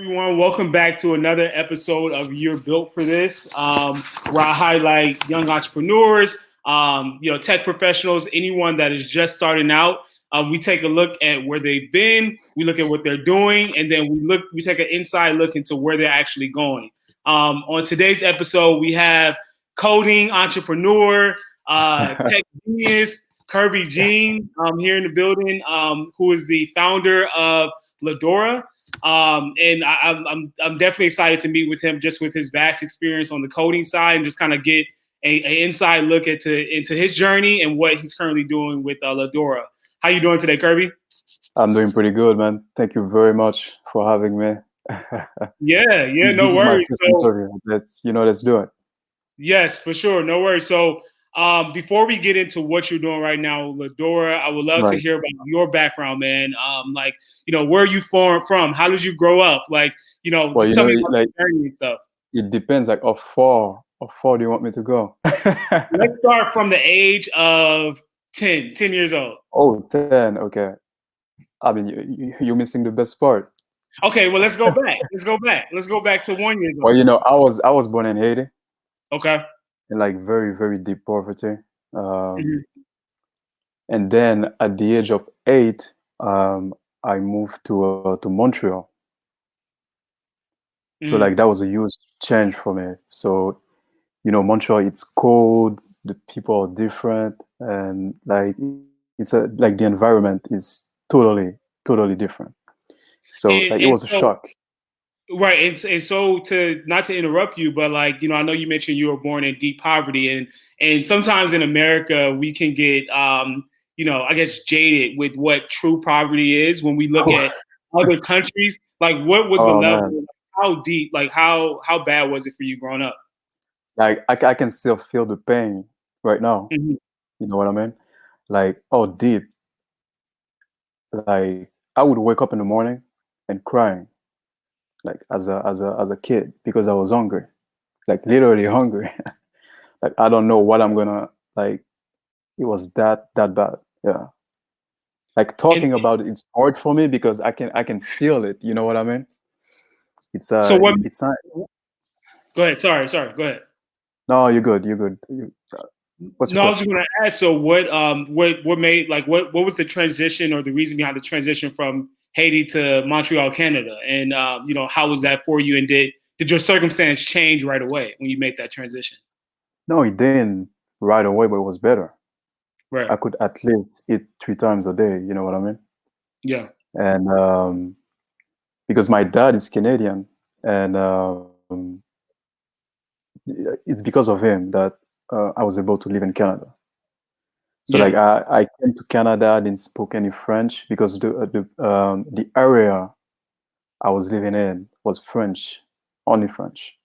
everyone? Welcome back to another episode of You're Built for This, where I highlight young entrepreneurs, tech professionals, anyone that is just starting out. We take a look at where they've been, we look at what they're doing, and then we take an inside look into where they're actually going. On today's episode, we have coding entrepreneur, tech genius, Kerby Jean, here in the building, who is the founder of Lidora. And I'm definitely excited to meet with him, just with his vast experience on the coding side, and just kind of get an inside look into his journey and what he's currently doing with Lidora. How you doing today, Kerby? I'm doing pretty good, man. Thank you very much for having me. Yeah, no This is my worries. first interview. Let's do it. Yes, for sure, no worries. So before we get into what you're doing right now, Lidora, I would love to hear about your background, man. Where are you from? How did you grow up? Well, just tell me about the journey and stuff. It depends. Like, how far do you want me to go? Let's start from the age of 10 years old. Oh, 10. Okay. I mean, you're missing the best part. Okay, well, let's go back. Let's go back to 1 year old. Well, I was born in Haiti. Okay. In like very, very deep poverty. And then at the age of 8, I moved to Montreal. So like that was a huge change for me. So, Montreal, it's cold, the people are different, and like like the environment is totally different. So it was a shock. Right, and so not to interrupt you, but I know you mentioned you were born in deep poverty, and sometimes in America we can get I guess jaded with what true poverty is when we look at other countries. Like, what was the level? Man. How deep? Like, how bad was it for you growing up? Like I can still feel the pain right now. Mm-hmm. You know what I mean? Like, how deep. Like, I would wake up in the morning and crying, like as a kid, because I was hungry, like literally hungry. Like, I don't know what I'm gonna like. It was that bad. Yeah. Like, talking about it, it's hard for me because I can feel it. You know what I mean? It's So what? It's not. Go ahead. Sorry. Go ahead. No, you're good. What's your question? I was just going to ask. So what made what was the transition or the reason behind the transition from Haiti to Montreal, Canada, and how was that for you? And did your circumstance change right away when you made that transition? No, it didn't right away, but it was better. Right. I could at least eat 3 times a day. You know what I mean? Yeah. And because my dad is Canadian, and it's because of him that I was able to live in Canada. So like I came to Canada, I didn't speak any French because the area I was living in was French, only French.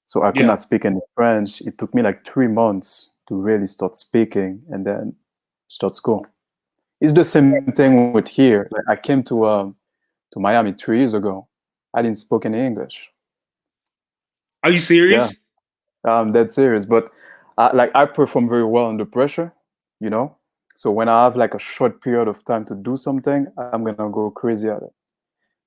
So I could not speak any French. It took me like 3 months to really start speaking and then start school. It's the same thing with here. Like, I came to Miami 3 years ago. I didn't speak any English. Are you serious? Yeah, I'm dead serious. But I perform very well under pressure, So when I have like a short period of time to do something, I'm gonna go crazy at it.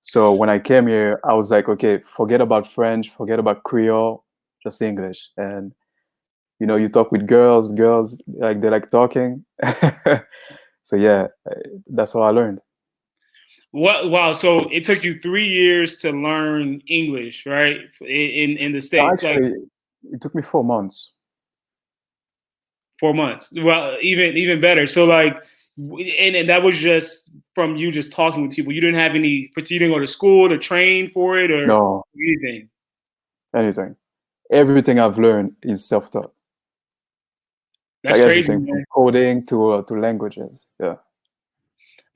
So when I came here, I was like, okay, forget about French, forget about Creole, just English. And you talk with girls like they like talking. So yeah, that's how I learned. What? Wow! So it took you 3 years to learn English, right? In the States, Actually, it took me 4 months. 4 months. Well, even better. So and that was just from you just talking with people. You didn't have any. But you didn't go to school to train for it or No, anything. Everything I've learned is self-taught. That's like crazy, everything man. from coding to languages. Yeah.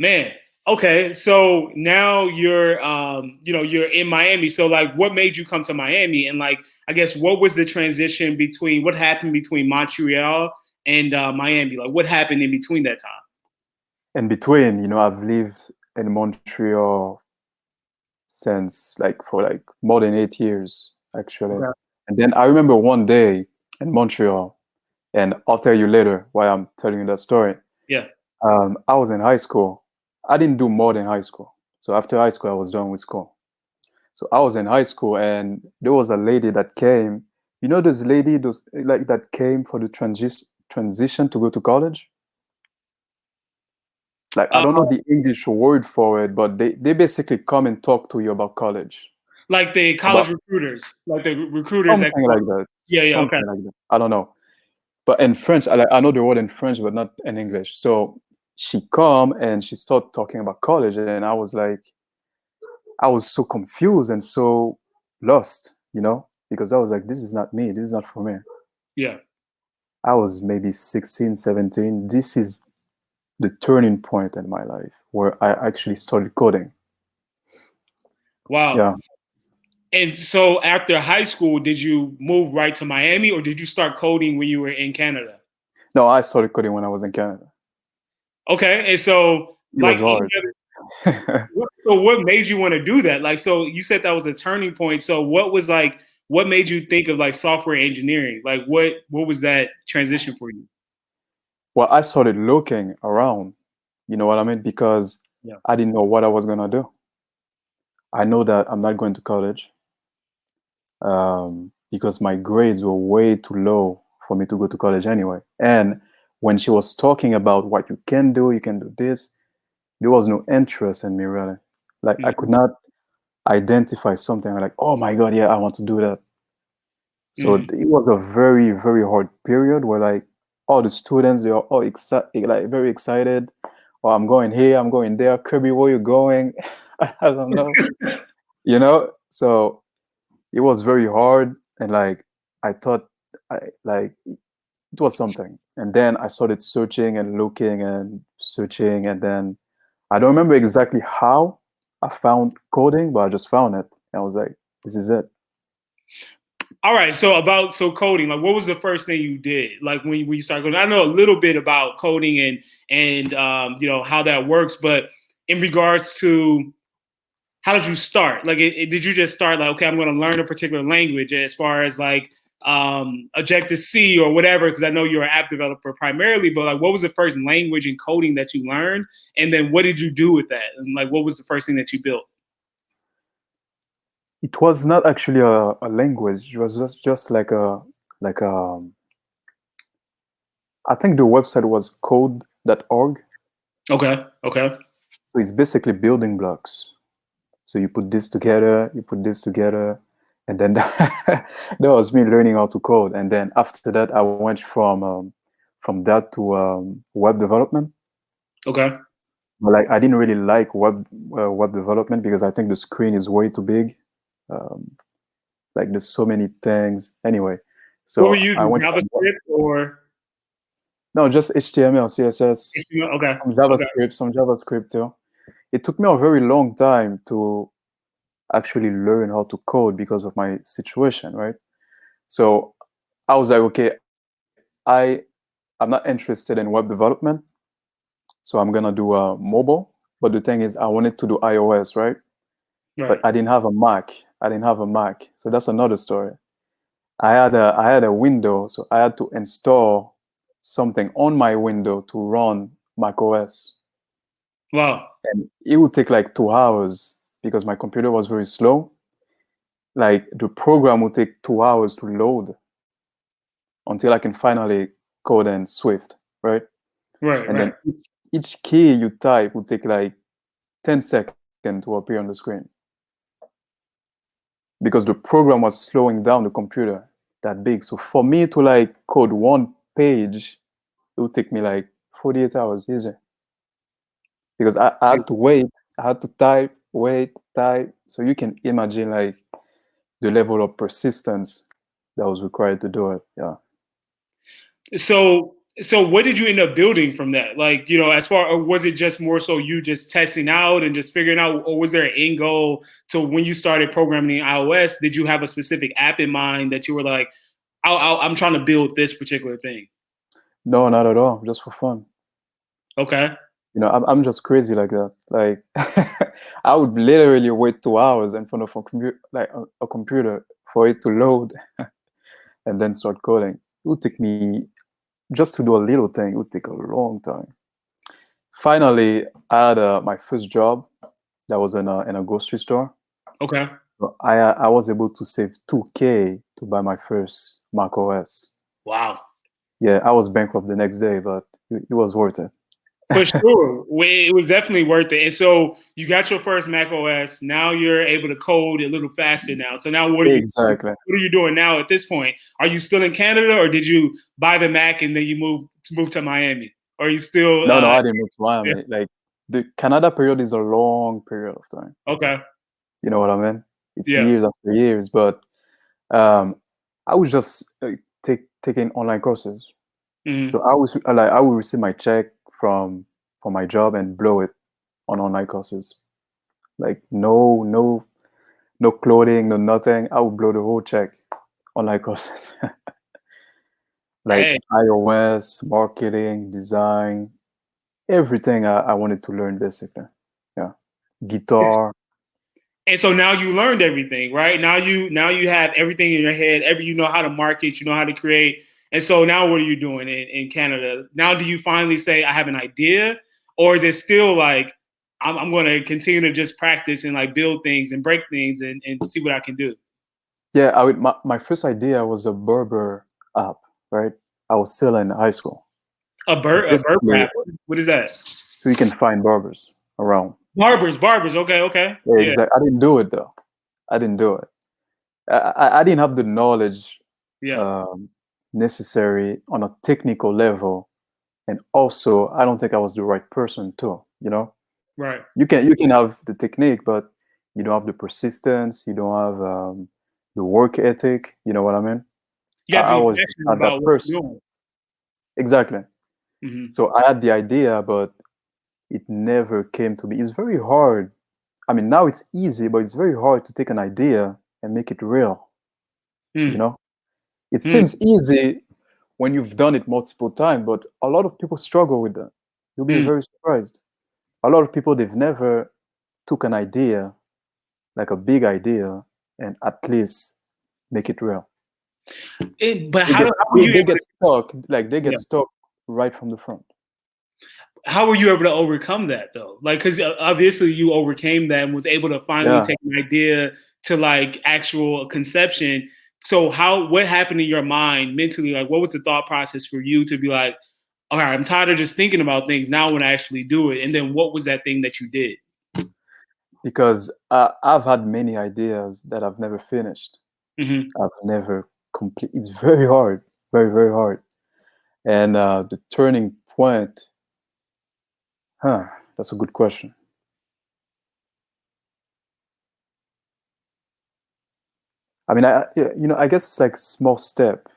Man. Okay, so now you're you're in Miami. So what made you come to Miami? And I guess what was the transition what happened between Montreal and Miami? Like, what happened in between that time? In between, I've lived in Montreal since for more than 8 years, actually. Okay. And then I remember one day in Montreal, and I'll tell you later why I'm telling you that story. Yeah. I was in high school. I didn't do more than high school. So after high school, I was done with school. So I was in high school, and there was a lady that came. You know, this lady, those like that came for the transition to go to college. Like I Uh, don't know the English word for it, but they basically come and talk to you about college, like the about college recruiters, like the recruiters that. something like that, Yeah. Okay. something like that. I don't know, but in French, I know the word in French, but not in English. So she come and she started talking about college, and I was like, I was so confused and so lost, you know, because I was like, this is not me. This is not for me. Yeah. I was maybe 16, 17. This is the turning point in my life where I actually started coding. Wow. Yeah. And so after high school, did you move right to Miami, or did you start coding when you were in Canada? No, I started coding when I was in Canada. Okay. And so, It like was any hard. other, so what made you want to do that? Like, so you said that was a turning point. So what was like, what made you think of like software engineering? Like, what was that transition for you? Well, I started looking around, you know what I mean? Because Yeah. I didn't know what I was going to do. I know that I'm not going to college because my grades were way too low for me to go to college anyway. And when she was talking about what you can do this, there was no interest in me really. Like I could Mhm. not identify something like, oh my God, yeah, I want to do that. So Mhm. it was a very, very hard period where like all the students, they are all excited, like very excited. Oh, I'm going here, I'm going there. Kerby, where you going? I don't know. You know? So it was very hard. And like I thought I like it was something. And then I started searching and looking and searching. And then I don't remember exactly how I found coding, but I just found it. And I was like, this is it. All right. So coding, like what was the first thing you did? Like when you started coding? I know a little bit about coding and you know how that works, but in regards to how did you start? Like did you just start like, okay, I'm going to learn a particular language as far as like Objective C or whatever, because I know you're an app developer primarily, but like what was the first language and coding that you learned? And then what did you do with that? And like what was the first thing that you built? It was not actually a language. It was just like a I think the website was code.org. Okay. Okay. So it's basically building blocks. So you put this together, you put this together, and then that was me learning how to code. And then after that, I went from that to web development. Okay. But like I didn't really like web development because I think the screen is way too big. Um, like there's so many things. Anyway, What were so you I using? went from JavaScript or no, just HTML, CSS, HTML? Okay. Okay. some JavaScript too. It took me a very long time to actually learn how to code because of my situation, right? So I was like, okay, I I'm not interested in web development, so I'm gonna do mobile. But the thing is, I wanted to do iOS, right? But Right. I didn't have a Mac. I didn't have a Mac, so that's another story. I had a window, so I had to install something on my window to run Mac OS. Wow. And it would take like 2 hours because my computer was very slow. Like the program would take 2 hours to load until I can finally code in Swift, right? Right. And then Right. each key you type would take like 10 seconds to appear on the screen because the program was slowing down the computer that big. So for me to like code one page, it would take me like 48 hours easy because I had to wait, I had to type, wait, type. So you can imagine like the level of persistence that was required to do it. Yeah. So what did you end up building from that? Like, you know, as far or was it just more so you just testing out and just figuring out, or was there an end goal to when you started programming in iOS? Did you have a specific app in mind that you were like, I'm trying to build this particular thing? No, not at all. Just for fun. Okay. You know, I'm just crazy like that. Like I would literally wait 2 hours in front of a computer for it to load and then start coding. It would take me just to do a little thing. It would take a long time. Finally, I had my first job that was in a grocery store. Okay. So I was able to save 2K to buy my first Mac OS. Wow. Yeah, I was bankrupt the next day, but it was worth it. For sure. It was definitely worth it. And so you got your first Mac OS. Now you're able to code a little faster now. So now Exactly. what are you doing now at this point? Are you still in Canada, or did you buy the Mac and then you move to Miami? Or are you still No, I didn't move to yeah. Miami. Like the Canada period is a long period of time. Okay. You know what I mean? It's Yeah. years after years, but um, I was just taking online courses. Mhm. So I would receive my check from my job and blow it on online courses. Like no clothing, no nothing. I would blow the whole check online courses. Like Hey. iOS, marketing, design, everything I wanted to learn basically. Yeah. Guitar. And so now you learned everything, right? Now you have everything in your head. You know how to market, you know how to create. And so now what are you doing in Canada? Now do you finally say I have an idea, or is it still like I'm going to continue to just practice and like build things and break things and see what I can do? Yeah, my first idea was a barber app, right? I was still in high school. So A bird basically, rap. What is that? so you can find barbers around. Barbers. Okay. Yeah, Yeah, exactly. I didn't do it though. I didn't do it. I didn't have the knowledge yeah, um, necessary on a technical level, and also I don't think I was the right person too. You know, right. you can have the technique, but you don't have the persistence. You don't have the work ethic. You know what I mean? You have to I be was just passionate not that about what person. you're doing. Exactly. Hmm. So I had the idea, but it never came to me. It's very hard. I mean, now it's easy, but it's very hard to take an idea and make it real. You Mm. know, it Mm. seems easy when you've done it multiple times, but a lot of people struggle with that. You'll be Mm. very surprised. A lot of people, they've never took an idea, like a big idea, and at least make it real. But They how were they, you they able get to? stuck, like they get Yeah. stuck right from the front. How were you able to overcome that though? Like, because obviously you overcame that and was able to finally Yeah. take an idea to like actual conception. So what happened in your mind mentally? Like, what was the thought process for you to be like, all right, I'm tired of just thinking about things. Now I want to actually do it. And then what was that thing that you did? Because I've had many ideas that I've never finished. Hmm. I've never complete. It's very hard, very very hard. And the turning point, huh? That's a good question. I mean, yeah, I guess it's like small step.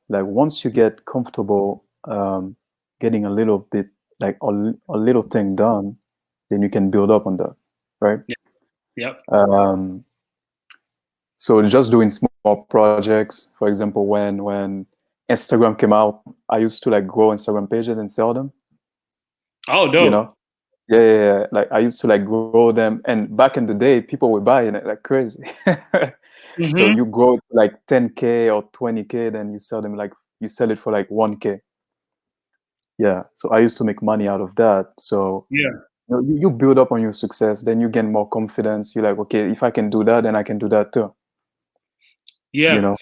Like once you get comfortable, getting a little bit, like a little thing done, then you can build up on that, right? Yep. Um, so just doing small projects. For example, when Instagram came out, I used to like grow Instagram pages and sell them. Oh, You dope. know, yeah. Like I used to like grow them, and back in the day, people were buying it like crazy. So Hmm. you grow like 10K or 20K, then you sell it for like 1K. Yeah. So I used to make money out of that. So Yeah. you build up on your success, then you gain more confidence. You're like, okay, if I can do that, then I can do that too. You Yeah. know.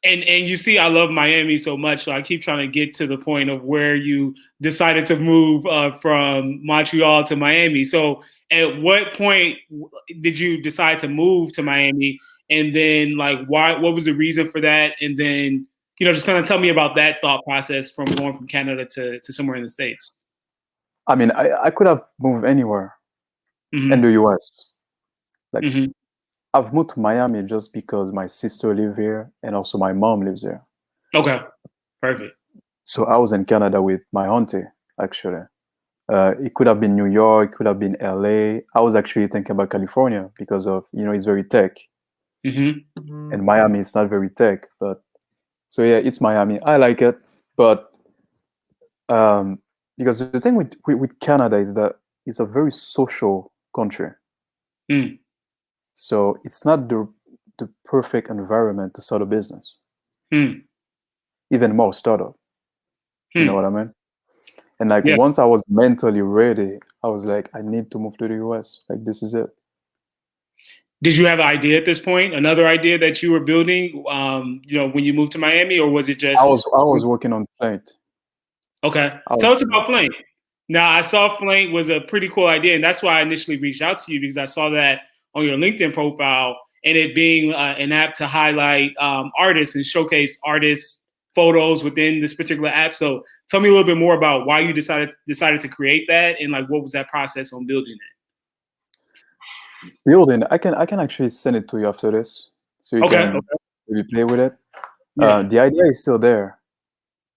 And you see, I love Miami so much, so I keep trying to get to the point of where you decided to move from Montreal to Miami. So, at what point did you decide to move to Miami? And then, like, why? What was the reason for that? And then, just kind of tell me about that thought process from going from Canada to somewhere in the States. I mean, I could have moved anywhere in Hmm. the US. Like Hmm. I've moved to Miami just because my sister lives here and also my mom lives here. Okay, perfect. So I was in Canada with my auntie, actually. It could have been New York, it could have been LA. I was actually thinking about California because of, it's very tech. Hmm. And Miami is not very tech. But so yeah, it's Miami. I like it. But um, because the thing with Canada is that it's a very social country. Mm. So it's not the perfect environment to start a business, Mm. even more startup. You know Mm. what I mean? And like Yeah. once I was mentally ready, I was like, I need to move to the US. Like this is it. Did you have an idea at this point? Another idea that you were building, when you moved to Miami, or was it just? I was working on Flint. Okay, I was tell us working about Flame. Now, I saw Flame was a pretty cool idea, and that's why I initially reached out to you because I saw that on your LinkedIn profile, and it being an app to highlight artists and showcase artists' photos within this particular app. So, tell me a little bit more about why you decided to create that, and like what was that process on building it. building. I can actually send it to you after this, so you Okay. can maybe play with it. Yeah. The idea is still there.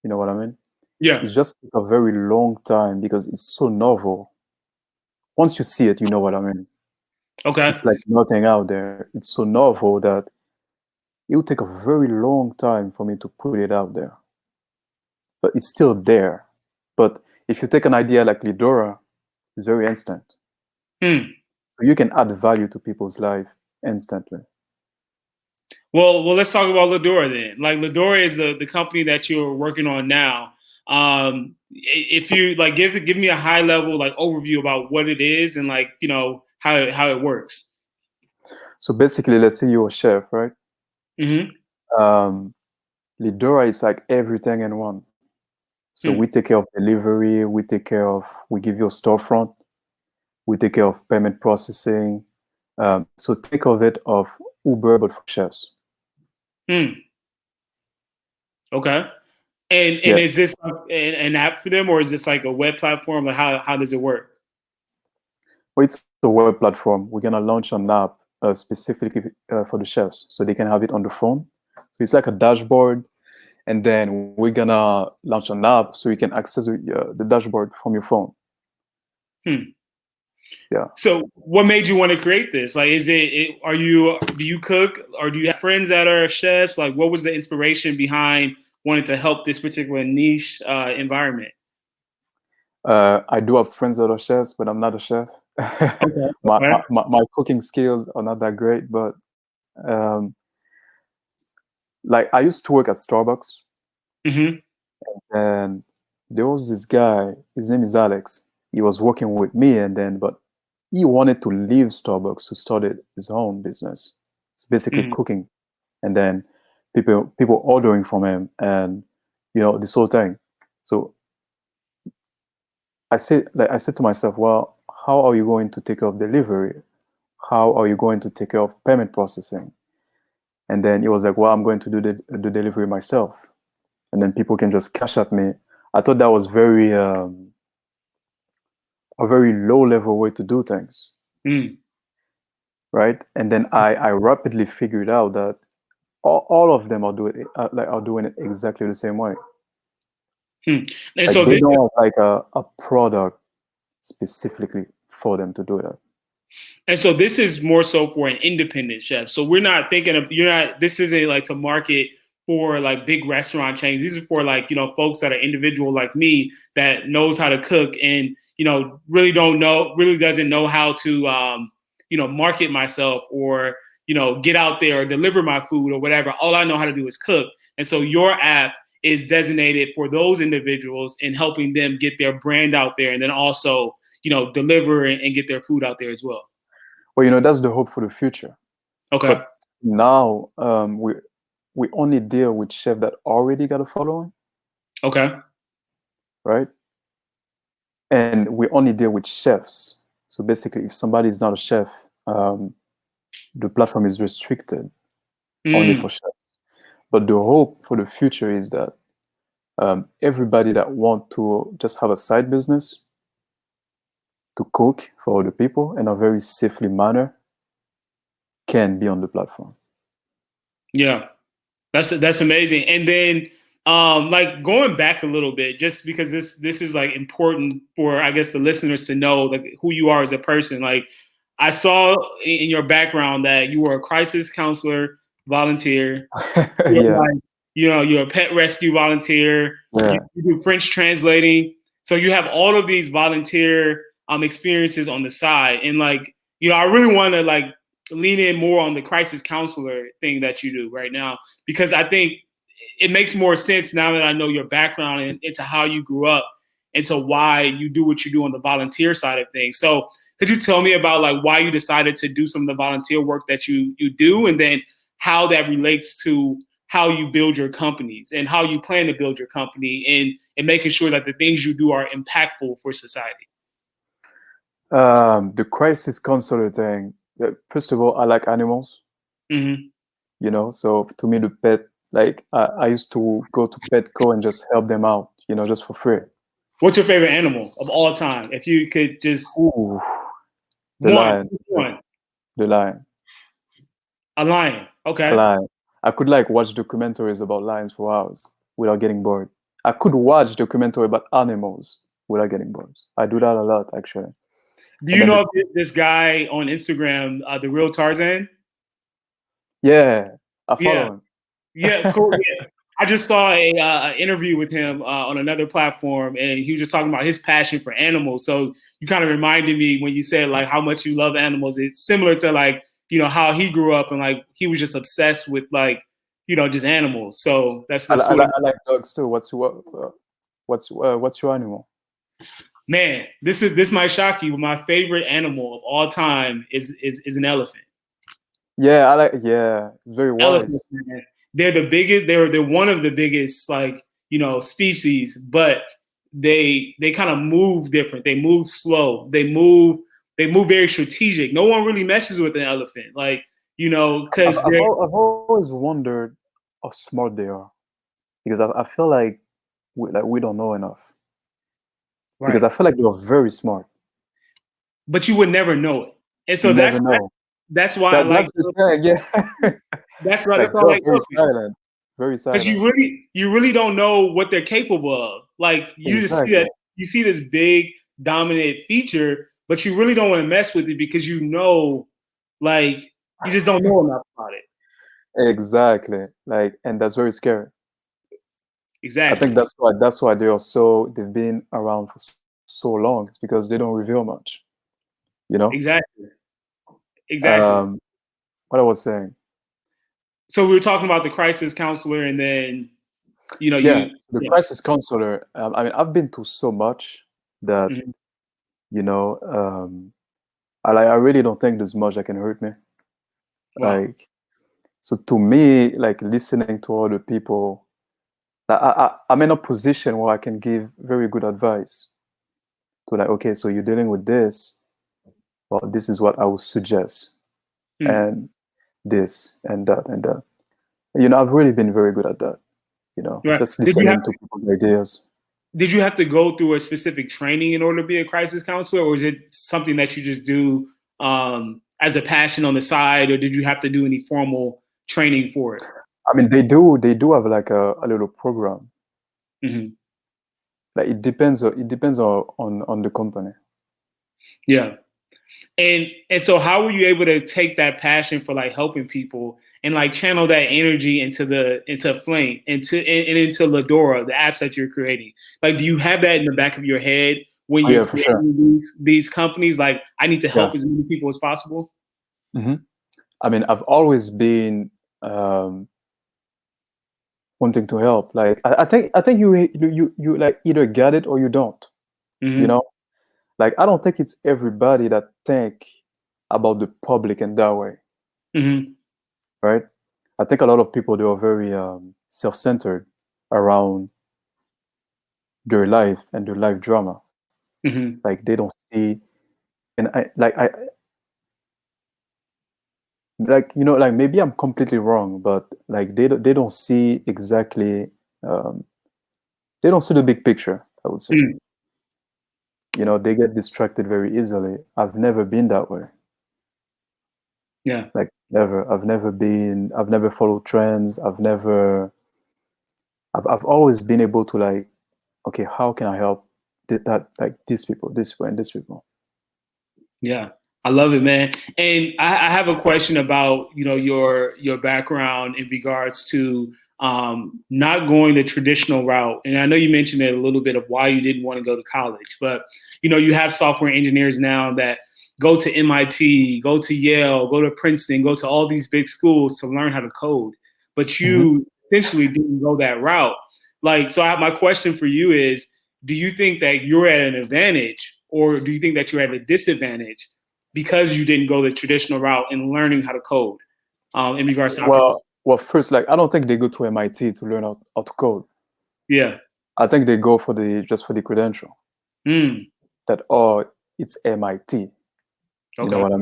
You know what I mean? Yeah. It's just took a very long time because it's so novel. Once you see it, you know what I mean. Okay. It's like nothing out there. It's so novel that it will take a very long time for me to put it out there. But it's still there. But if you take an idea like Lidora, it's very instant. Hmm. So you can add value to people's life instantly. Well, let's talk about Lidora then. Like Lidora is the company that you're working on now. If you like, give me a high level like overview about what it is and like how it works. So basically, let's say you're a chef, right? Mm-hmm. Lidora is like everything in one. So we take care of delivery, we give you a storefront, we take care of payment processing. So think of it of Uber, but for chefs. Okay. And Yeah. is this like an app for them, or is this like a web platform? Like how does it work? Well, it's a web platform. We're gonna launch an app specifically for the chefs, so they can have it on the phone. So it's like a dashboard, and then we're gonna launch an app so you can access the dashboard from your phone. Yeah. So what made you want to create this? Like, do you cook, or do you have friends that are chefs? Like, what was the inspiration behind wanting to help this particular niche environment? I do have friends that are chefs, but I'm not a chef. Okay. My cooking skills are not that great, but like I used to work at Starbucks, Mm-hmm. and there was this guy. His name is Alex. He was working with me, but he wanted to leave Starbucks to start his own business. It's basically Mm-hmm. cooking, and then people ordering from him, and this whole thing. So I said to myself, well, how are you going to take care of delivery? How are you going to take care of payment processing? And then he was like, well, I'm going to do the delivery myself, and then people can just cash at me. I thought that was a very low level way to do things. Right? And then I rapidly figured out that all of them are doing it exactly the same way. And like so they don't have like a product specifically for them to do that. And so this is more so for an independent chef. So we're not thinking of this isn't like to market for like big restaurant chains. These are for like, folks that are individual like me that knows how to cook and, really doesn't know how to, market myself or, get out there or deliver my food or whatever. All I know how to do is cook. And so your app is designated for those individuals and helping them get their brand out there and then also, deliver and get their food out there as well. Well, that's the hope for the future. Okay. But now we only deal with chefs that already got a following. Okay. Right? And we only deal with chefs. So basically, if somebody is not a chef, the platform is restricted only for chefs. But the hope for the future is that everybody that want to just have a side business to cook for other people in a very safely manner can be on the platform. Yeah, that's amazing. And then like going back a little bit, just because this is like important for, I guess, the listeners to know like who you are as a person. Like I saw in your background that you were a crisis counselor volunteer. Yeah. Like, you're a pet rescue volunteer. Yeah. You do French translating. So you have all of these volunteer experiences on the side. And like, I really want to like lean in more on the crisis counselor thing that you do right now, because I think it makes more sense now that I know your background and into how you grew up, into why you do what you do on the volunteer side of things. So Could you tell me about like why you decided to do some of the volunteer work that you do, and then how that relates to how you build your companies and how you plan to build your company, and making sure that the things you do are impactful for society? The crisis counselor thing. First of all, I like animals. Mm-hmm. You know, so to me, the pet, like I used to go to Petco and just help them out, you know, just for free. What's your favorite animal of all time? If you could just Ooh, the lion, one, the lion, a lion. a Okay. lion. I could like watch documentaries about lions for hours without getting bored. I could watch documentary about animals without getting bored. I do that a lot actually. Do And you then know this guy on Instagram, the real Tarzan? yeah, I Yeah. follow him. Yeah, cool. Yeah, I just saw a interview with him on another platform, and he was just talking about his passion for animals. So you kind of reminded me when you said like how much you love animals. It's similar to like how he grew up, and like he was just obsessed with like just animals. So that's cool. I like dogs too. What's your animal? Man, this might shock you, but my favorite animal of all time is an elephant. Yeah, I like. Yeah, very Elephants, wise. man. They're the biggest. They're one of the biggest, like species, but they kind of move different. They move slow. They move very strategic. No one really messes with an elephant, like because they're I've always wondered how smart they are because I feel like we don't know enough because right. I feel like they're very smart. But you would never know it, and You so never know. that's why I like. That's the thing. Yeah, That's like why I they're like very elephants. silent, very Because silent. you really don't know what they're capable of. Like you just see Exactly, that you see this big dominant feature, but you really don't want to mess with it because like you just don't know enough about it. exactly. Like, and that's very scary. I think Exactly. that's why they've been around for so long. It's because they don't reveal much. You know. Exactly. Exactly. Um, what I was saying. So we were talking about the crisis counselor, and then Yeah, you the yeah. crisis counselor. I mean, I've been through so much that Mhm. you know. I really don't think there's much that can hurt me. Wow. Like, so to me, like listening to other people, I'm in a position where I can give very good advice to like, okay, so you're dealing with this, well, this is what I would suggest, Hmm. and this and that and that. You know, I've really been very good at that. You know, Right. just listening to people's ideas. Did you have to go through a specific training in order to be a crisis counselor, or is it something that you just do as a passion on the side, or did you have to do any formal training for it? I mean, they do have like a little program. Hmm. Like it depends on the company. Yeah. And so how were you able to take that passion for like helping people and like channel that energy into Flame, and into Lidora, the apps that you're creating? Like, do you have that in the back of your head when Oh you're yeah, for sure. creating these companies? Like, I need to Yeah. help as many people as possible. Hmm. I mean, I've always been um, wanting to help. Like, I think you like either get it or you don't. You Hmm. know, like I don't think it's everybody that think about the public in that way, Hmm. right? I think a lot of people they are very self-centered around their life and their life drama. Hmm. Like they don't see, and I like like maybe I'm completely wrong, but like they don't see exactly um, they don't see the big picture. I would say, Hmm. they get distracted very easily. I've never been that way. Yeah. Like never. I've never followed trends. I've always been able to like, okay, how can I help that like these people, and these people? Yeah, I love it, man. And I have a question about your background in regards to not going the traditional route. And I know you mentioned it a little bit of why you didn't want to go to college, but you have software engineers now that go to MIT, go to Yale, go to Princeton, go to all these big schools to learn how to code. But Hmm. you essentially didn't go that route. Like, so my question for you is, do you think that you're at an advantage or do you think that you're at a disadvantage because you didn't go the traditional route in learning how to code in regards to opportunity? Well, first, like I don't think they go to MIT to learn how to code. Yeah. I think they go for just for the credential. That it's MIT. You know what I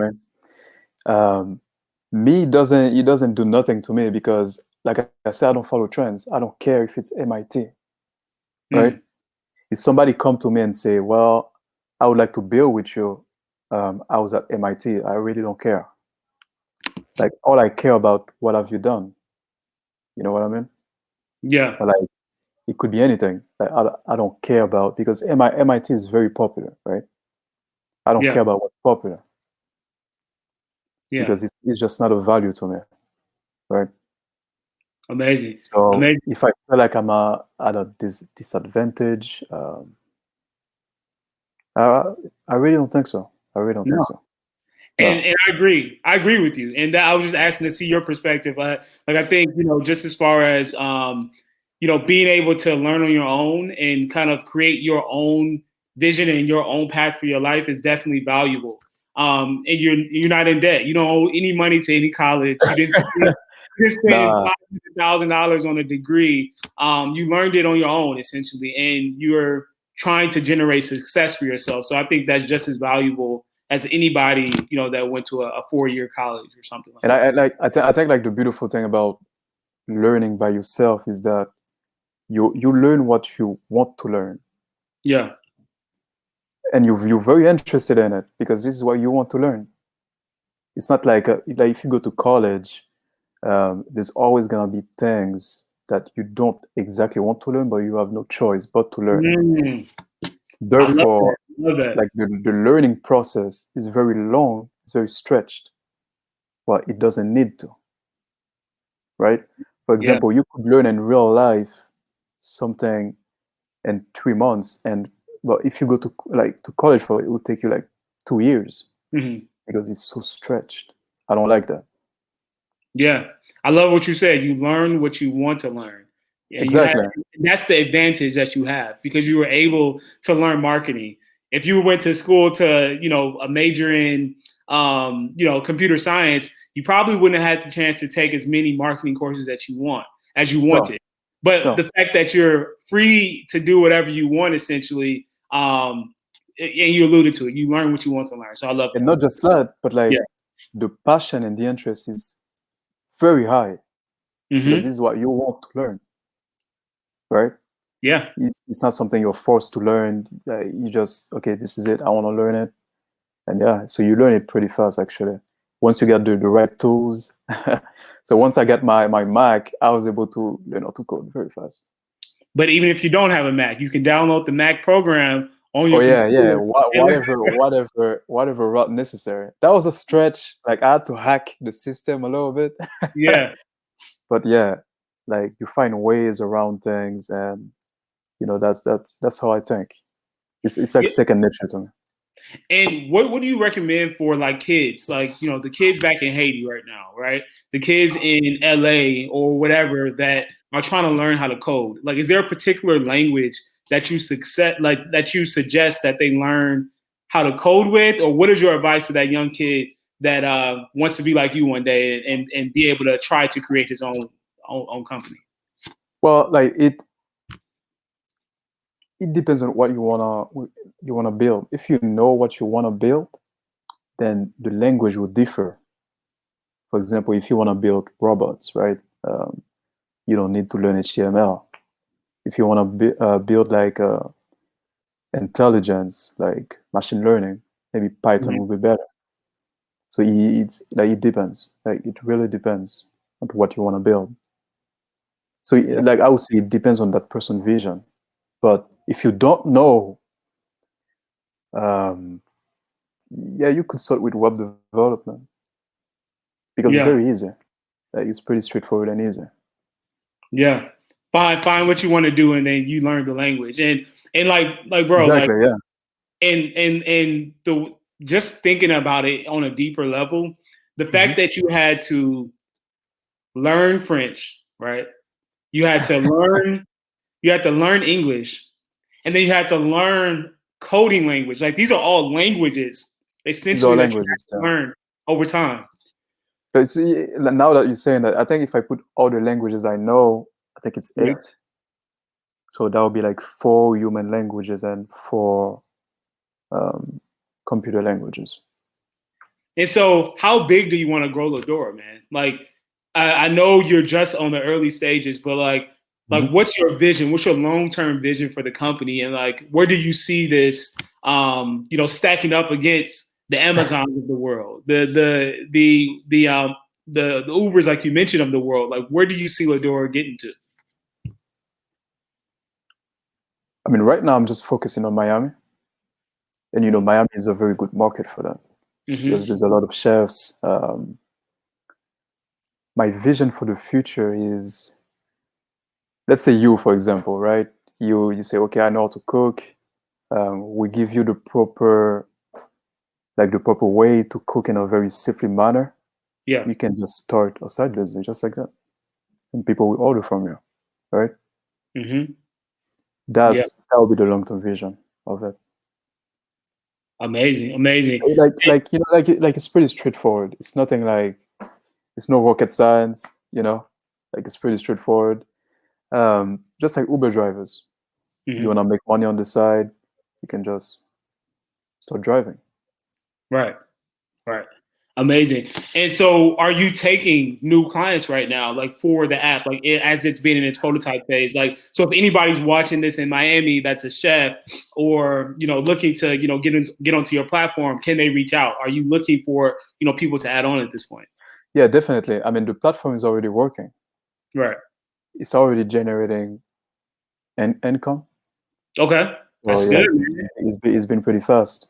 mean? It doesn't do nothing to me because, like I said, I don't follow trends. I don't care if it's MIT, right? If somebody come to me and say, "Well, I would like to build with you," I was at MIT. I really don't care. Like all I care about, what have you done? You know what I mean? Yeah. But like it could be anything. Like I don't care about, because MIT is very popular, right? I don't care about what's popular. Yeah. Because it's just not of value to me, right? Amazing. So if I feel like I'm at a disadvantage, I really don't think so. I really don't think so. And I agree. I agree with you. And I was just asking to see your perspective. Like I think, just as far as being able to learn on your own and kind of create your own vision and your own path for your life is definitely valuable. And you're not in debt. You don't owe any money to any college. You didn't spend $500,000 on a degree. You learned it on your own essentially, and you're trying to generate success for yourself. So I think that's just as valuable as anybody, that went to a 4-year college or something like that. And I think like the beautiful thing about learning by yourself is that you learn what you want to learn. Yeah. And you're very interested in it because this is what you want to learn. It's not like if you go to college, there's always gonna be things that you don't exactly want to learn, but you have no choice but to learn. Therefore, like the learning process is very long, it's very stretched, but it doesn't need to, right? For example, you could learn in real life something in 3 months, but if you go to college for it, it will take you like 2 years because it's so stretched. I don't like that. Yeah, I love what you said. You learn what you want to learn. Yeah, exactly. That's the advantage that you have because you were able to learn marketing. If you went to school to, a major in, computer science, you probably wouldn't have had the chance to take as many marketing courses as you wanted. No. But the fact that you're free to do whatever you want, essentially, and you alluded to it, you learn what you want to learn. So I love that. And not just that, but the passion and the interest is very high because this is what you want to learn, right? Yeah. It's not something you're forced to learn. You just, okay, this is it. I want to learn it. And so you learn it pretty fast, actually. Once you get the right tools. So once I got my Mac, I was able to learn how to code very fast. But even if you don't have a Mac, you can download the Mac program on your computer. Whatever route necessary. That was a stretch. Like I had to hack the system a little bit. Yeah. But like you find ways around things, and that's how I think. It's like second nature to me. And what do you recommend for like kids, like, the kids back in Haiti right now, right? The kids in LA or whatever that are trying to learn how to code. Like, is there a particular language that you suggest that they learn how to code with? Or what is your advice to that young kid that wants to be like you one day and be able to try to create his own company? Well, like it depends on what you wanna build. If you know what you wanna build, then the language will differ. For example, if you wanna build robots, right? You don't need to learn HTML. If you wanna build like intelligence, like machine learning, maybe Python will be better. So it's like it depends. Like it really depends on what you wanna build. So like I would say it depends on that person's vision. But if you don't know, you could start with web development because it's very easy. Like it's pretty straightforward and easy. Yeah, find what you want to do, and then you learn the language. And like bro, exactly, And the just thinking about it on a deeper level, the fact that you had to learn French, right? You had to learn English, and then you had to learn coding language. Like these are all languages These are essentially that you languages. have to learn over time. But now that you're saying that, I think if I put all the languages I know, I think it's 8. Yeah. So that would be like 4 human languages and 4 computer languages. And so, how big do you want to grow Lidora, man? Like, I know you're just on the early stages, but like, what's your vision? What's your long-term vision for the company? And like, where do you see this, stacking up against the Amazons of the world, the Ubers, like you mentioned, of the world? Like, where do you see Lidora getting to? I mean, right now I'm just focusing on Miami, and Miami is a very good market for that because there's a lot of chefs. My vision for the future is, let's say you, for example, right? You say, okay, I know how to cook. We give you the proper way to cook in a very safely manner. Yeah. You can just start a side business just like that, and people will order from you, right? That will be the long-term vision of it. Amazing. Like it's pretty straightforward. It's nothing like, it's no rocket science, like it's pretty straightforward. Just like Uber drivers, you want to make money on the side, you can just start driving. Right. Amazing. And so are you taking new clients right now, like for the app, like as it's been in its prototype phase? Like, so if anybody's watching this in Miami, that's a chef or, looking to, get onto your platform, can they reach out? Are you looking for, people to add on at this point? Yeah, definitely. I mean, the platform is already working. Right. It's already generating income. Okay. That's good. It's been pretty fast.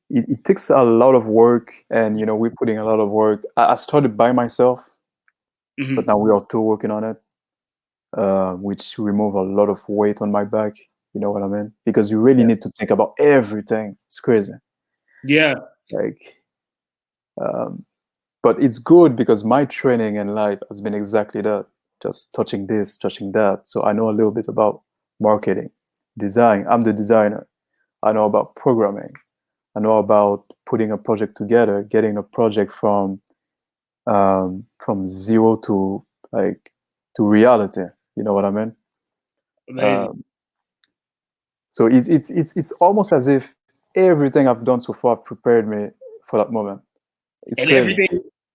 It takes a lot of work, and we're putting a lot of work. I started by myself, but now we are 2 working on it, which remove a lot of weight on my back. You know what I mean? Because you really need to think about everything. It's crazy. Yeah. But it's good because my training in life has been exactly that, just touching this, touching that. So I know a little bit about marketing, design. I'm the designer. I know about programming. I know about putting a project together, getting a project from zero to reality. You know what I mean? Amazing. So it's almost as if everything I've done so far prepared me for that moment. It's crazy.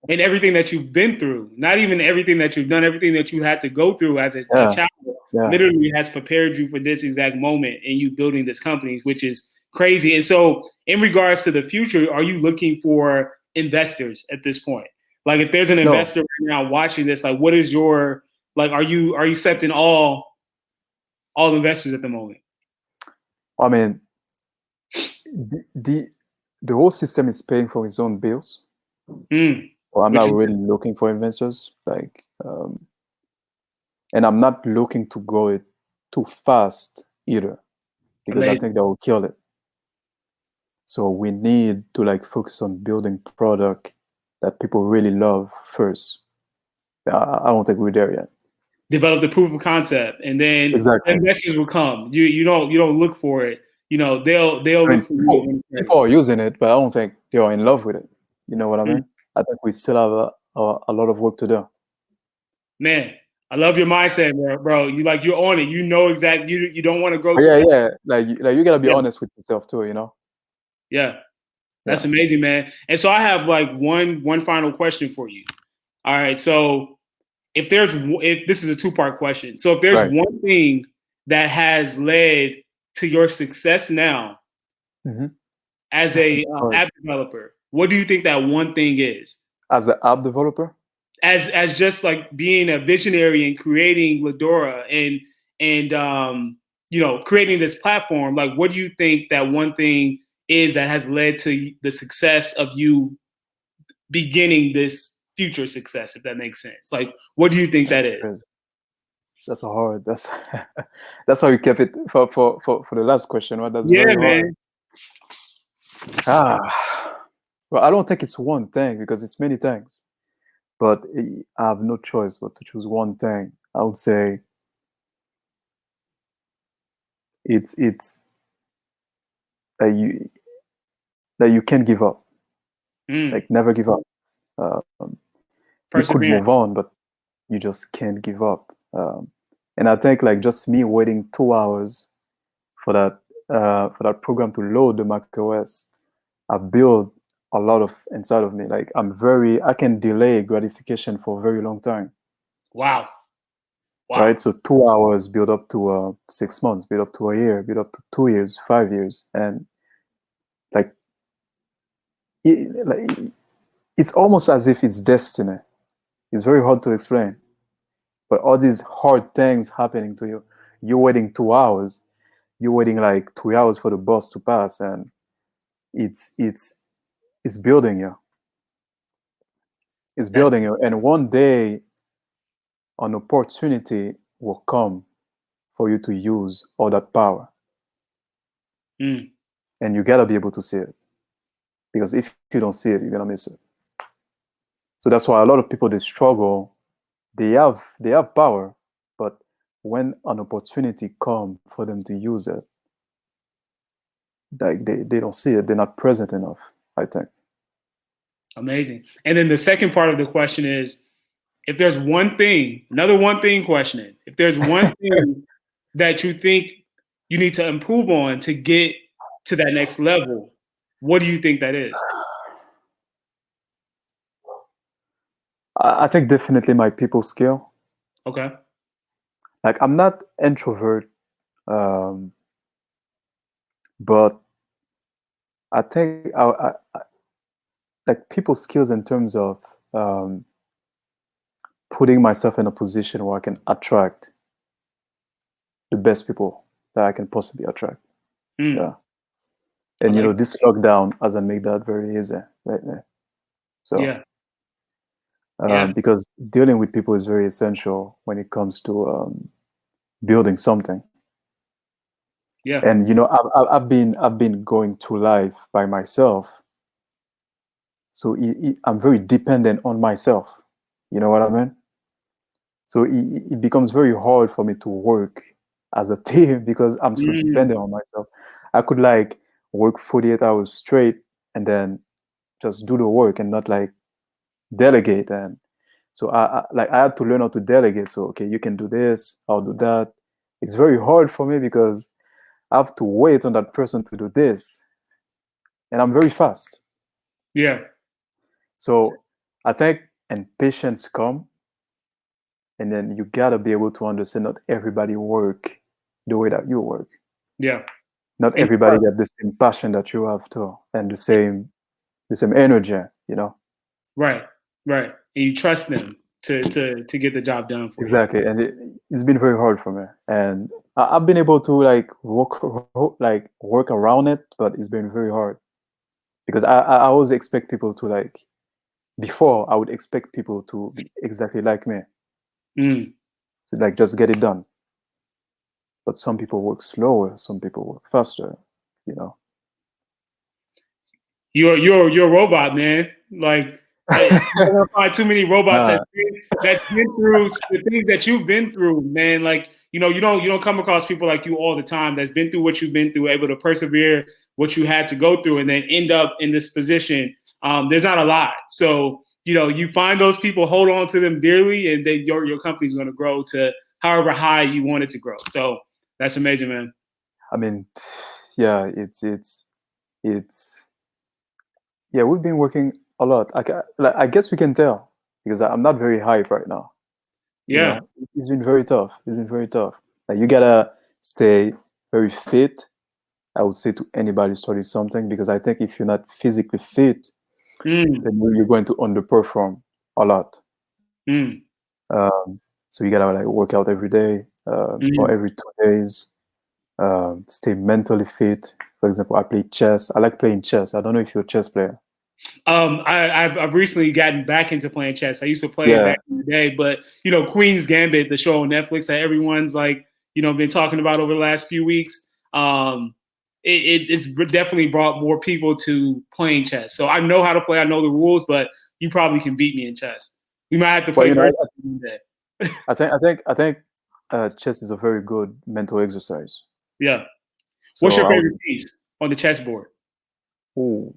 Everything that you've been through, not even everything that you've done, everything that you had to go through as a child, literally has prepared you for this exact moment and you building this company, which is crazy. And so in regards to the future, are you looking for investors at this point? Like if there's an investor right now watching this, like what is your, like, are you accepting all investors at the moment? I mean, the whole system is paying for its own bills. So I'm not really looking for investors, and I'm not looking to grow it too fast either, because I think that will kill it. So we need to focus on building product that people really love first. I don't think we're there yet. Develop the proof of concept, and then investors will come. You don't look for it. They'll look for you. People are using it, but I don't think they are in love with it. You know what I mean? I think we still have a lot of work to do. Man, I love your mindset, bro. You're on it. You know exactly. You don't want to grow. Yeah. Like you gotta be honest with yourself too. Yeah, that's amazing, man. And so I have one final question for you. All right, so if this is a 2-part question, so if there's one thing that has led to your success now as a app developer, what do you think that one thing is? As an app developer? As just being a visionary and creating Lidora and creating this platform, what do you think that one thing is that has led to the success of you beginning this future success, if that makes sense? What do you think that is? Crazy. That's that's why we kept it for the last question. Right? That's very hard. Well, I don't think it's one thing because it's many things. But I have no choice but to choose one thing. I would say it's that you can't give up, Mm. like never give up. Um, you could Perseverance. move on, but you just can't give up. And I think like just me waiting 2 hours for that program to load the Mac OS, I built a lot of inside of me. Like I can delay gratification for a very long time. Wow. Wow. Right. So 2 hours build up to 6 months, build up to a year, build up to 2 years, 5 years. And like, like it's almost as if it's destiny. It's very hard to explain. But all these hard things happening to you, you're waiting 2 hours, you're waiting like 3 hours for the bus to pass, and it's building you. It's That's building you, and one day an opportunity will come for you to use all that power, mm. and you gotta be able to see it, because if you don't see it, you're gonna miss it. So that's why a lot of people, they struggle. They have power, but when an opportunity come for them to use it, like they don't see it. They're not present enough, I think. Amazing. And then the second part of the question is, if there's one thing, another one thing question, if there's one thing that you think you need to improve on to get to that next level, what do you think that is? I think definitely my people skill. Okay. Like I'm not introvert, um, but I think like people skills in terms of um, putting myself in a position where I can attract the best people that I can possibly attract. Mm. Yeah. I And like this lockdown hasn't made that very easy lately. So yeah. Yeah. because dealing with people is very essential when it comes to building something. Yeah. And I've been going through life by myself, so I'm very dependent on myself. You know what I mean? So it becomes very hard for me to work as a team because I'm so Mm. dependent on myself. I could like work 48 hours straight and then just do the work and not like delegate. And so I had to learn how to delegate. So okay, you can do this, I'll do that. It's very hard for me because I have to wait on that person to do this, and I'm very fast. Yeah. So I think, and patience come, and then you gotta be able to understand not everybody work the way that you work. Yeah. Not And everybody got the same passion that you have too, and the same energy. right. Right. And you trust them to get the job done for you. Exactly, and it's been very hard for me, and I've been able to like work around it, but it's been very hard because I always expect people to like, before I would expect people to be exactly like me, Mm. to like just get it done. But some people work slower, some people work faster, you know. You're a robot, man. Like you're gonna find too many robots Nah, that's been through the things that you've been through, man. Like you don't come across people like you all the time that's been through what you've been through, able to persevere what you had to go through, and then end up in this position. There's not a lot, so you find those people, hold on to them dearly, and then your company's going to grow to however high you want it to grow. So that's amazing, man. I mean, yeah, it's yeah, we've been working a lot. I guess we can tell because I'm not very hype right now. Yeah, It's been very tough. It's been very tough. Like you gotta stay very fit. I would say to anybody starting something, because I think if you're not physically fit, mm, then you're going to underperform a lot. mm, So you gotta like work out every day or mm. every 2 days. Stay mentally fit. For example, I play chess. I like playing chess. I don't know if you're a chess player. I've recently gotten back into playing chess. I used to play it Yeah, back in the day, but Queen's Gambit, the show on Netflix that everyone's like been talking about over the last few weeks. It's definitely brought more people to playing chess. So I know how to play. I know the rules, but you probably can beat me in chess. We might have to but play virtually one day. I think chess is a very good mental exercise. Yeah. What's So your I was favorite piece? on the chessboard? Ooh.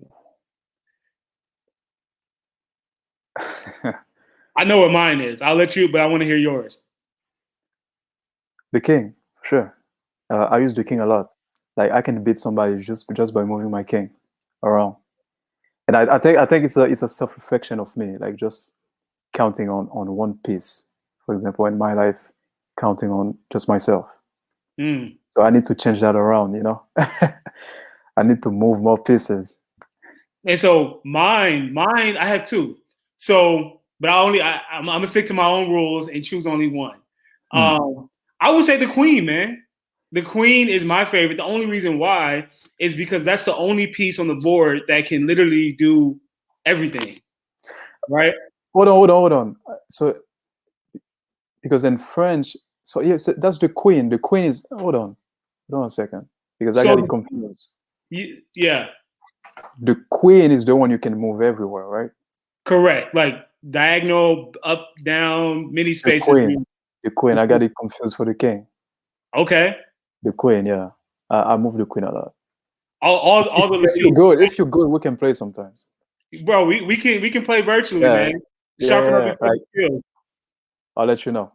I know what mine is. I'll let you, but I want to hear yours. The king, sure. I use the king a lot. Like I can beat somebody just by moving my king around. And I think it's a self-reflection of me, like just counting on one piece. For example, in my life, counting on just myself. Mm. So I need to change that around, you know. I need to move more pieces. And so mine, I have two. So, but I'm gonna stick to my own rules and choose only one. I would say the queen, man. The queen is my favorite. The only reason why is because that's the only piece on the board that can literally do everything, right? Hold on. So because in French, so yes, that's the queen. The queen is hold on a second, because I got it So, confused. yeah, The queen is the one you can move everywhere, right? correct. Like diagonal, up, down, many The spaces. queen. The queen. I got it confused for the king. Okay. The queen, yeah. I move the queen a lot. All the If you're ladies, good, we can play sometimes. bro. We can play virtually, Yeah, man. Sharpen up yeah. your Like skills. I'll let you know.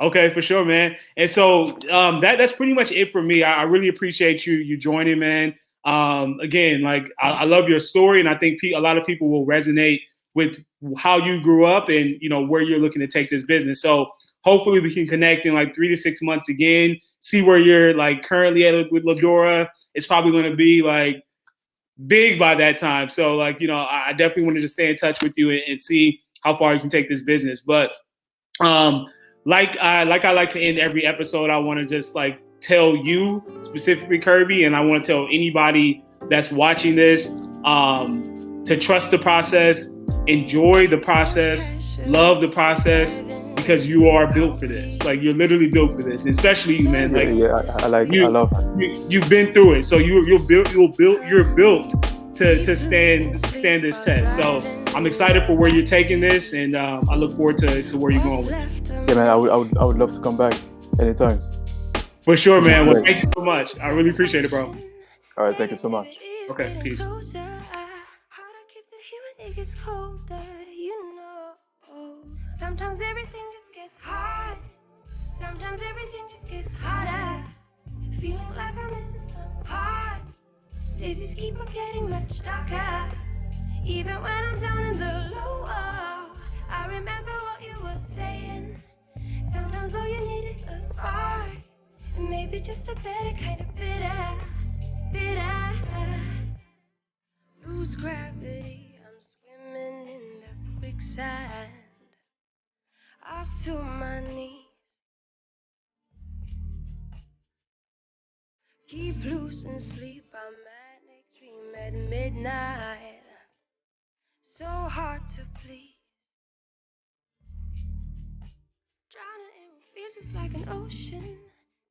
Okay, for sure, man. And so that's pretty much it for me. I really appreciate you joining, man. Again, like I love your story, and I think a lot of people will resonate with how you grew up and where you're looking to take this business. So hopefully we can connect in like 3 to 6 months again. See where you're like currently at with Lidora. It's probably going to be like big by that time. So like I definitely wanted to stay in touch with you and see how far you can take this business, but. Like I like to end every episode, I want to just like tell you specifically, Kerby, and I want to tell anybody that's watching this to trust the process, enjoy the process, love the process, because you are built for this. Like you're literally built for this, and especially you, man. Like I love it. You've been through it, so you're built to stand this test. So I'm excited for where you're taking this, and I look forward to where you're going with it. Yeah, man. I would love to come back anytime. For sure, man. Well, thank you so much. I really appreciate it, bro. All right, thank you so much. Okay, peace. Sometimes everything just gets hard. Sometimes everything just gets harder. Feeling like I'm missing some part. Days just keep on getting much darker. Even when I'm down in the lower, I remember what you were saying. Sometimes all you need is a spark. Maybe just a better kind of bitter. Lose gravity, I'm swimming in the quicksand. Up to my knees. Keep losing sleep, I'm manic dream at midnight. So hard to please. Drowning in fears, it's like an ocean.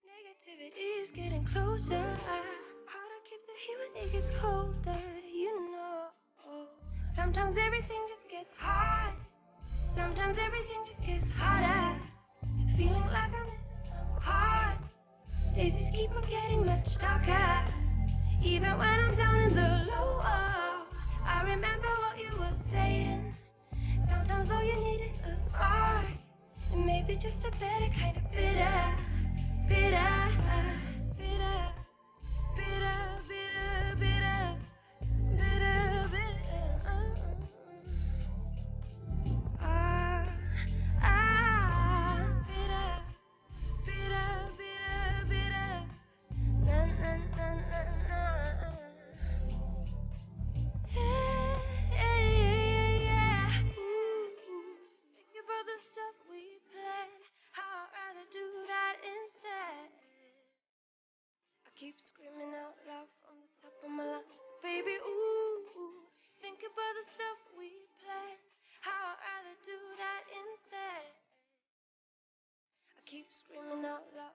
Negativity is getting closer. Hard to keep the heat when it gets colder, Sometimes everything just gets hard. Sometimes everything just gets harder. Feeling like I'm missing some part. Days just keep on getting much darker. Even when I'm down in the lower, I remember what you were saying. Sometimes all you need is a spark. And maybe just a better kind of bitter. Keep screaming out loud from the top of my lungs, baby, ooh, think about the stuff we planned, how I'd rather do that instead. I keep screaming out loud.